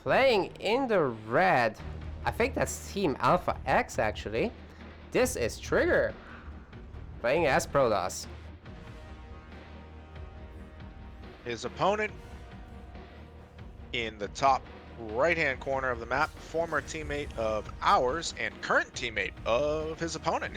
playing in the red. I think that's Team Alpha X, actually. This is Trigger, playing as Protoss. His opponent in the top right-hand corner of the map, former teammate of ours and current teammate of his opponent.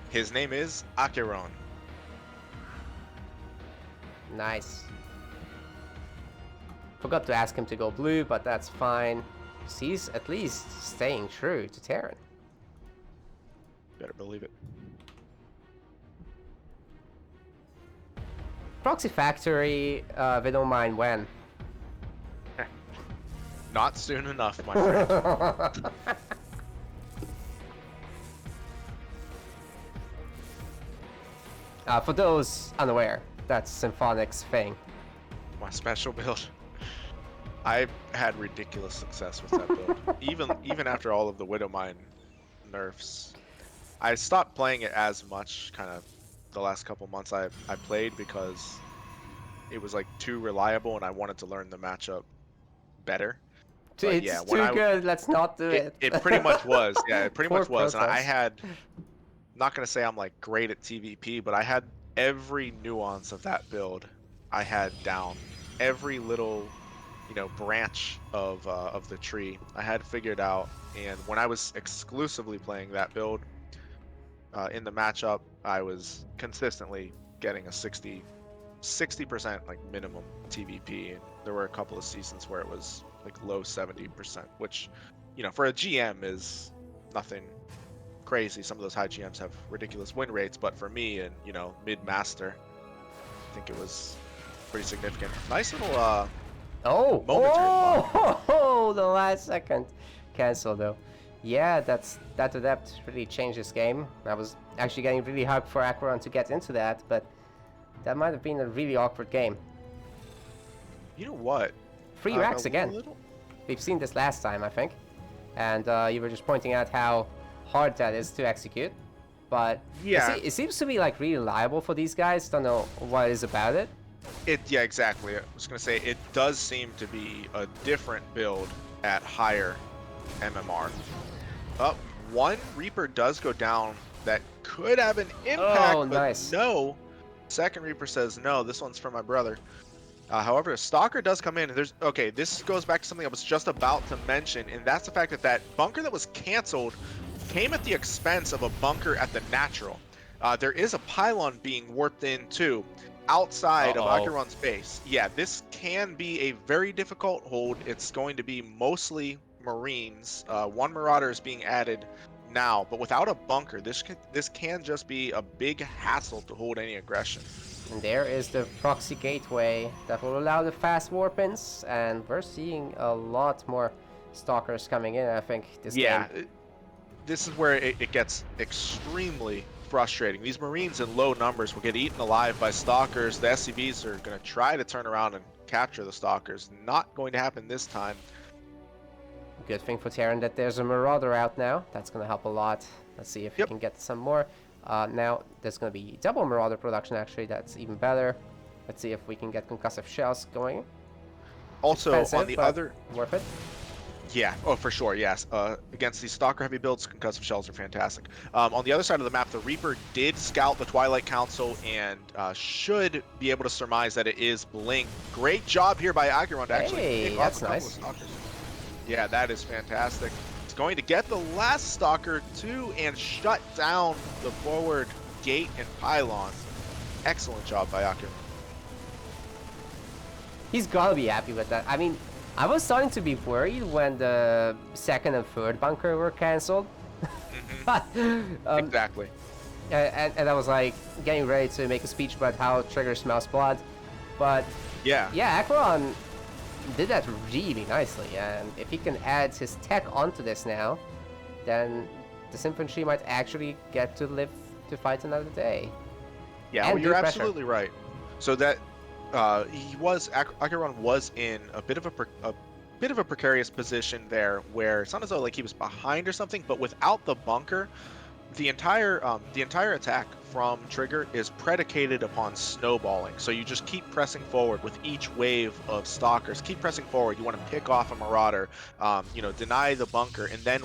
His name is AqueroN. Nice. Forgot to ask him to go blue, but that's fine. He's at least staying true to Terran. Better believe it. Proxy Factory, we don't mind when. Not soon enough, my friend. For those unaware, that's Symphonic's thing. My special build. I had ridiculous success with that build. even after all of the Widowmine nerfs. I stopped playing it as much kind of the last couple months I played because it was like too reliable and I wanted to learn the matchup better. But It's yeah, too good, let's not do it. It pretty much was. Yeah, it pretty much was. And I Protoss. had, not going to say I'm like great at TVP, but I had every nuance of that build I had down. Every little, you know, branch of the tree I had figured out. And when I was exclusively playing that build in the matchup, I was consistently getting a 60% like minimum TVP, and there were a couple of seasons where it was like low 70%, which, you know, for a GM is nothing crazy. Some of those high GMs have ridiculous win rates, but for me and, you know, mid-master, I think it was pretty significant. Nice little momentary block. The last second cancel though. Yeah, that to depth really changed this game. I was actually getting really hyped for AqueroN to get into that, but that might have been a really awkward game. You know what? 3 racks again. We've seen this last time, I think. And you were just pointing out how hard that is to execute. But yeah, it seems to be like really reliable for these guys. Don't know what it is about it. Yeah, exactly. I was going to say, it does seem to be a different build at higher MMR. One Reaper does go down that could have an impact, but nice. No. Second Reaper says, no, this one's for my brother. However, a Stalker does come in. Okay, this goes back to something I was just about to mention, and that's the fact that that bunker that was canceled came at the expense of a bunker at the natural. There is a pylon being warped in too, outside of AqueroN's base. Yeah, this can be a very difficult hold. It's going to be mostly Marines. One Marauder is being added now, but without a bunker, this can just be a big hassle to hold any aggression. And there is the proxy gateway that will allow the fast warp-ins, and we're seeing a lot more Stalkers coming in, I think, this game. This is where it gets extremely frustrating. These Marines in low numbers will get eaten alive by Stalkers. The SCVs are going to try to turn around and capture the Stalkers. Not going to happen this time. Good thing for Terran that there's a Marauder out now. That's going to help a lot. Let's see if we can get some more. Now there's going to be double Marauder production, actually. That's even better. Let's see if we can get concussive shells going. Also, expensive, on the other... Worth it. Yeah, oh, for sure, yes. Against these Stalker heavy builds, concussive shells are fantastic. On the other side of the map, the Reaper did scout the Twilight Council and should be able to surmise that it is Blink. Great job here by AqueroN to actually pick off a couple of Stalkers. Yeah, that is fantastic. It's going to get the last Stalker too and shut down the forward gate and pylon. Excellent job by AqueroN. He's gotta be happy with that. I mean, I was starting to be worried when the second and third bunker were cancelled. Exactly. And I was like getting ready to make a speech about how Trigger smells blood. But yeah, AqueroN did that really nicely, and if he can add his tech onto this now, then the infantry might actually get to live to fight another day. Yeah, well, you're absolutely right. So that AqueroN was in a bit of a precarious position there, where it's not as though like he was behind or something, but without the bunker, the entire attack from Trigger is predicated upon snowballing. So you just keep pressing forward with each wave of stalkers. Keep pressing forward. You want to pick off a marauder, deny the bunker, and then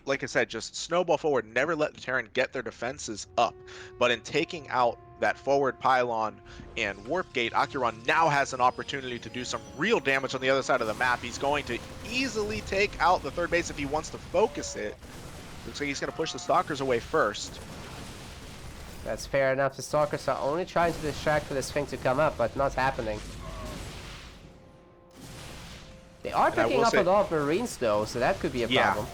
like I said, just snowball forward. Never let the Terran get their defenses up. But in taking out that forward pylon and warp gate, AqueroN now has an opportunity to do some real damage on the other side of the map. He's going to easily take out the third base if he wants to focus it. Looks like he's going to push the stalkers away first. That's fair enough. The stalkers are only trying to distract for this thing to come up, but not happening. They are picking up a lot of Marines though, so that could be a problem.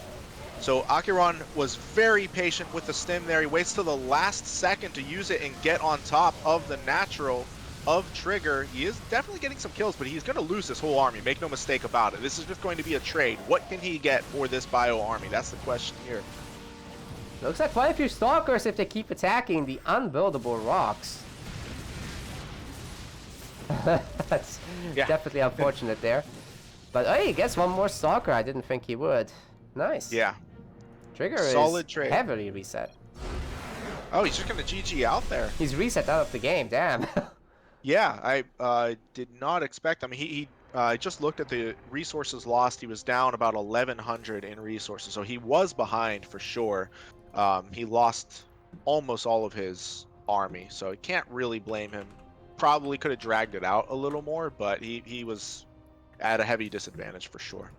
So AqueroN was very patient with the stim there. He waits till the last second to use it and get on top of the natural of Trigger. He is definitely getting some kills, but he's going to lose this whole army. Make no mistake about it. This is just going to be a trade. What can he get for this bio army? That's the question here. Looks like quite a few stalkers if they keep attacking the unbuildable rocks. That's definitely unfortunate there. But hey, he gets one more stalker. I didn't think he would. Nice. Yeah. Trigger Solid is trade. Heavily reset. Oh, he's just going to GG out there. He's reset out of the game, damn. Yeah, I did not expect. I mean, he just looked at the resources lost. He was down about 1,100 in resources, so he was behind for sure. He lost almost all of his army, so you can't really blame him. Probably could have dragged it out a little more, but he was at a heavy disadvantage for sure.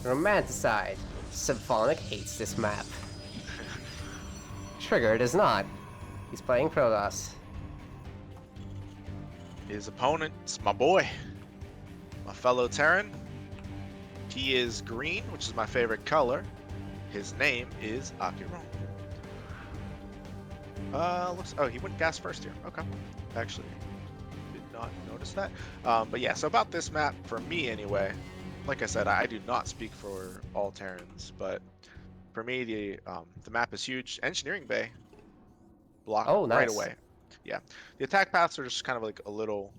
Romanticide. Symphonic hates this map. Trigger does not. He's playing Protoss. His opponent's my boy, my fellow Terran. He is green, which is my favorite color. His name is AqueroN. Oh, he went gas first here. Okay. Actually, did not notice that. But yeah, so about this map, for me anyway, like I said, I do not speak for all Terrans, but for me, the map is huge. Engineering Bay, block right away. Yeah, the attack paths are just kind of like a little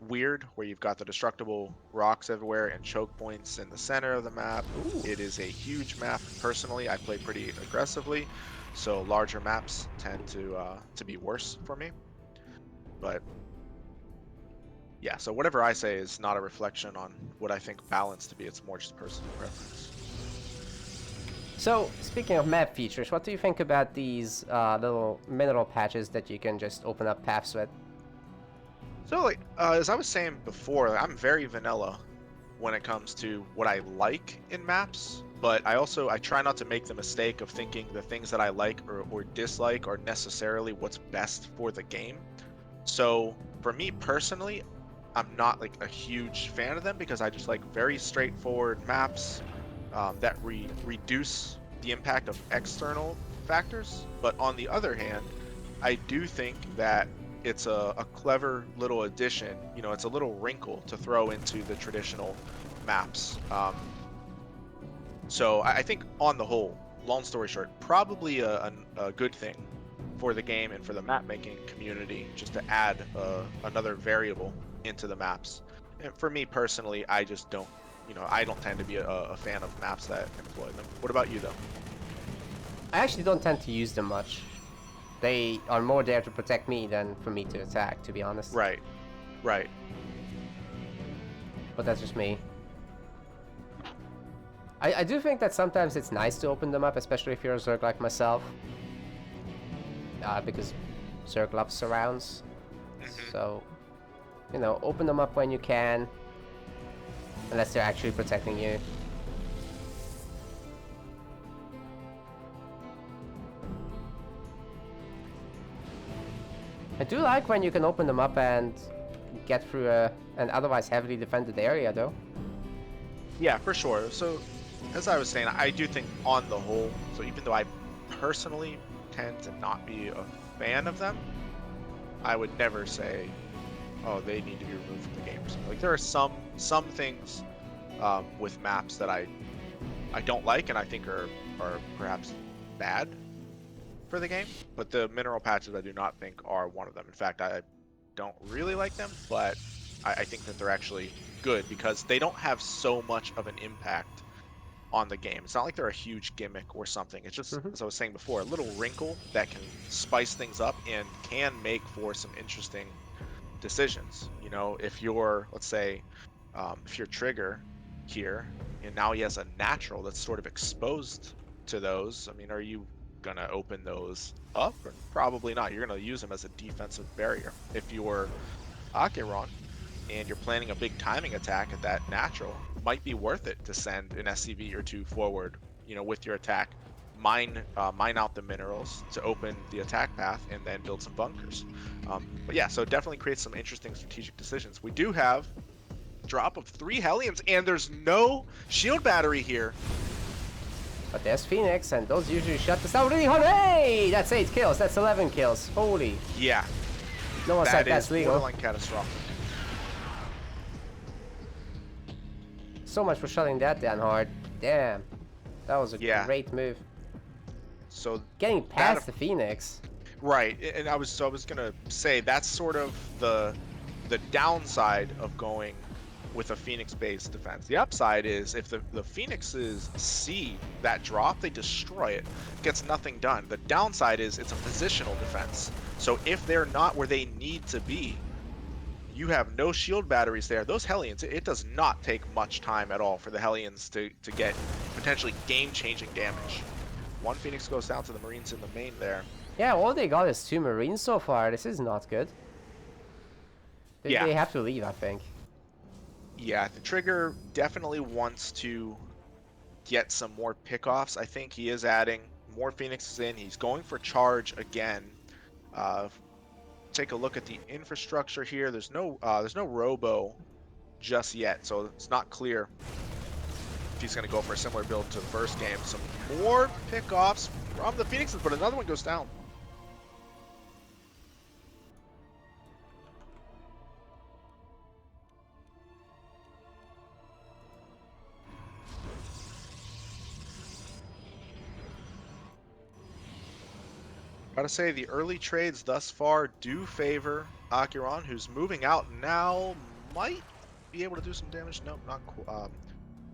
weird, where you've got the destructible rocks everywhere and choke points in the center of the map. Ooh. It is a huge map. Personally, I play pretty aggressively, so larger maps tend to be worse for me. But yeah, so whatever I say is not a reflection on what I think balance to be. It's more just personal preference. So, speaking of map features, what do you think about these little mineral patches that you can just open up paths with? So, like, as I was saying before, I'm very vanilla when it comes to what I like in maps, but I try not to make the mistake of thinking the things that I like or dislike are necessarily what's best for the game. So, for me personally, I'm not like a huge fan of them because I just like very straightforward maps that reduce the impact of external factors. But on the other hand, I do think that it's a clever little addition. You know, it's a little wrinkle to throw into the traditional maps. So I think on the whole, long story short, probably a good thing for the game and for the map making community just to add another variable into the maps. And for me personally, I just don't, I don't tend to be a fan of maps that employ them. What about you though? I actually don't tend to use them much. They are more there to protect me than for me to attack, to be honest. Right. But that's just me. I do think that sometimes it's nice to open them up, especially if you're a Zerg like myself. Because Zerg loves surrounds. So, open them up when you can. Unless they're actually protecting you. I do like when you can open them up and get through an otherwise heavily defended area, though. Yeah, for sure. So, as I was saying, I do think on the whole, so even though I personally tend to not be a fan of them, I would never say, oh, they need to be removed from the game or something. Like, there are some things with maps that I don't like and I think are perhaps bad for the game, but the mineral patches I do not think are one of them. In fact, I don't really like them, but I think that they're actually good because they don't have so much of an impact on the game. It's not like they're a huge gimmick or something. It's just, as I was saying before, a little wrinkle that can spice things up and can make for some interesting decisions. You know, if you're, let's say, if you're Trigger here, and now he has a natural that's sort of exposed to those, I mean, are you gonna open those up? Or probably not. You're gonna use them as a defensive barrier. If you're AqueroN and you're planning a big timing attack at that natural, might be worth it to send an SCV or two forward, you know, with your attack, mine out the minerals to open the attack path, and then build some bunkers. But yeah, so it definitely creates some interesting strategic decisions. We do have drop of 3 Hellions, and there's no shield battery here. But there's Phoenix, and those usually shut this down really hard. Hey! That's 8 kills, that's 11 kills. Holy. Yeah. No one said that's legal. Borderline catastrophic. So much for shutting that down hard. Damn. That was a great move. So getting past the Phoenix. Right, and I was gonna say that's sort of the downside of going with a Phoenix-based defense. The upside is if the Phoenixes see that drop, they destroy it. Gets nothing done. The downside is it's a positional defense. So if they're not where they need to be, you have no shield batteries there. Those Hellions, it does not take much time at all for the Hellions to get potentially game-changing damage. One Phoenix goes down to the Marines in the main there. Yeah, all they got is 2 Marines so far. This is not good. They have to leave, I think. Yeah, the Trigger definitely wants to get some more pickoffs. I think he is adding more Phoenixes in. He's going for charge again. Take a look at the infrastructure here. There's no robo just yet, so it's not clear if he's going to go for a similar build to the first game. Some more pickoffs from the Phoenixes, but another one goes down. Gotta say, the early trades thus far do favor AqueroN, who's moving out now. Might be able to do some damage. Nope, not cool.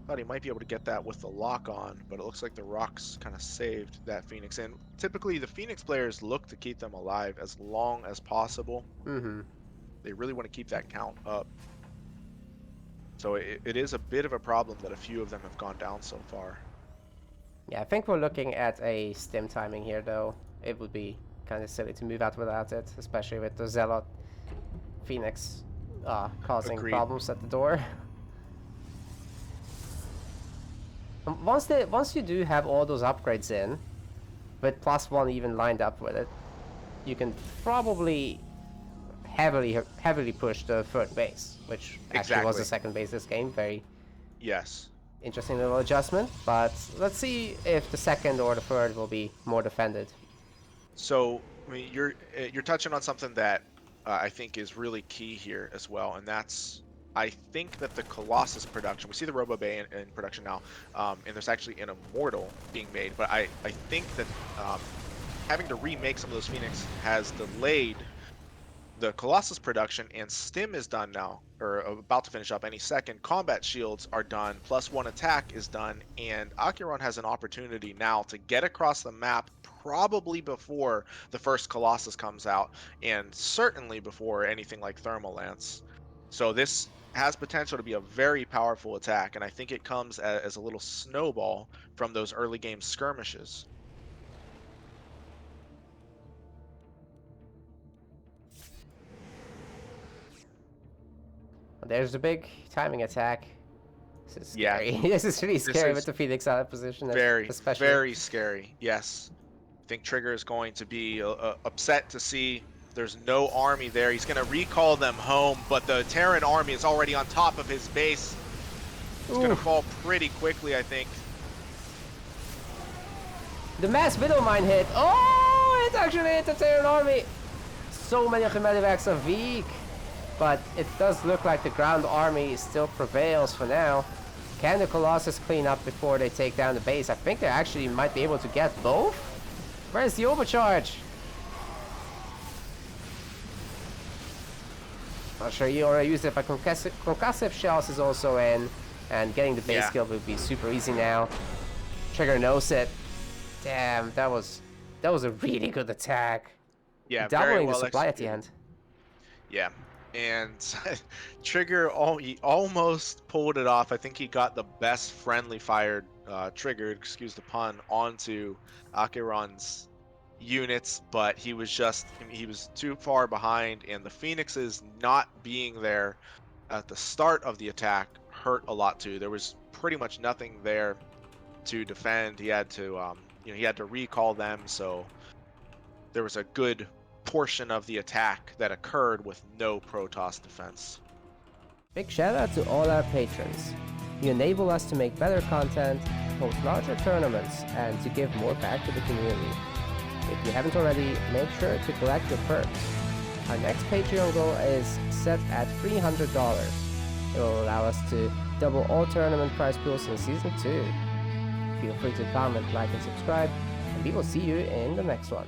Thought he might be able to get that with the lock on, but it looks like the rocks kind of saved that Phoenix. And typically, the Phoenix players look to keep them alive as long as possible. They really want to keep that count up. So it is a bit of a problem that a few of them have gone down so far. Yeah, I think we're looking at a stim timing here, though. It would be kind of silly to move out without it, especially with the Zealot Phoenix causing problems at the door. Once you do have all those upgrades in, with +1 even lined up with it, you can probably heavily push the third base, which actually was the second base this game. Very interesting little adjustment, but let's see if the second or the third will be more defended. So, I mean, you're touching on something that I think is really key here as well, and that's, I think that the Colossus production, we see the Robo Bay in production now, and there's actually an Immortal being made, but I think that having to remake some of those Phoenix has delayed the Colossus production, and Stim is done now, or about to finish up any second. Combat shields are done, +1 attack is done, and AqueroN has an opportunity now to get across the map probably before the first Colossus comes out, and certainly before anything like Thermal Lance. So this has potential to be a very powerful attack, and I think it comes as a little snowball from those early game skirmishes. There's the big timing attack. This is scary. Yeah. This is really scary with the Phoenix out of position. Especially very scary. Yes. I think Trigger is going to be upset to see There's no army there. He's going to recall them home, but the Terran army is already on top of his base. It's going to fall pretty quickly, I think. The mass middle mine hit. Oh, it actually hit the Terran army. So many of the medevacs are weak. But it does look like the ground army still prevails for now. Can the Colossus clean up before they take down the base? I think they actually might be able to get both. Where's the overcharge? Not sure you already used it, but concussive shells is also in. And getting the base kill would be super easy now. Trigger knows it. Damn, that was a really good attack. Yeah, doubling very well the supply executed. at the end. Yeah, and Trigger he almost pulled it off. I think he got the best friendly fired trigger, excuse the pun, onto AqueroN's units, but he was too far behind, and the Phoenixes not being there at the start of the attack hurt a lot too. There was pretty much nothing there to defend. He had to he had to recall them, so there was a good portion of the attack that occurred with no Protoss defense. Big shout out to all our patrons. You enable us to make better content, host larger tournaments, and to give more back to the community. If you haven't already, make sure to collect your perks. Our next Patreon goal is set at $300. It will allow us to double all tournament prize pools in Season 2. Feel free to comment, like, and subscribe, and we will see you in the next one.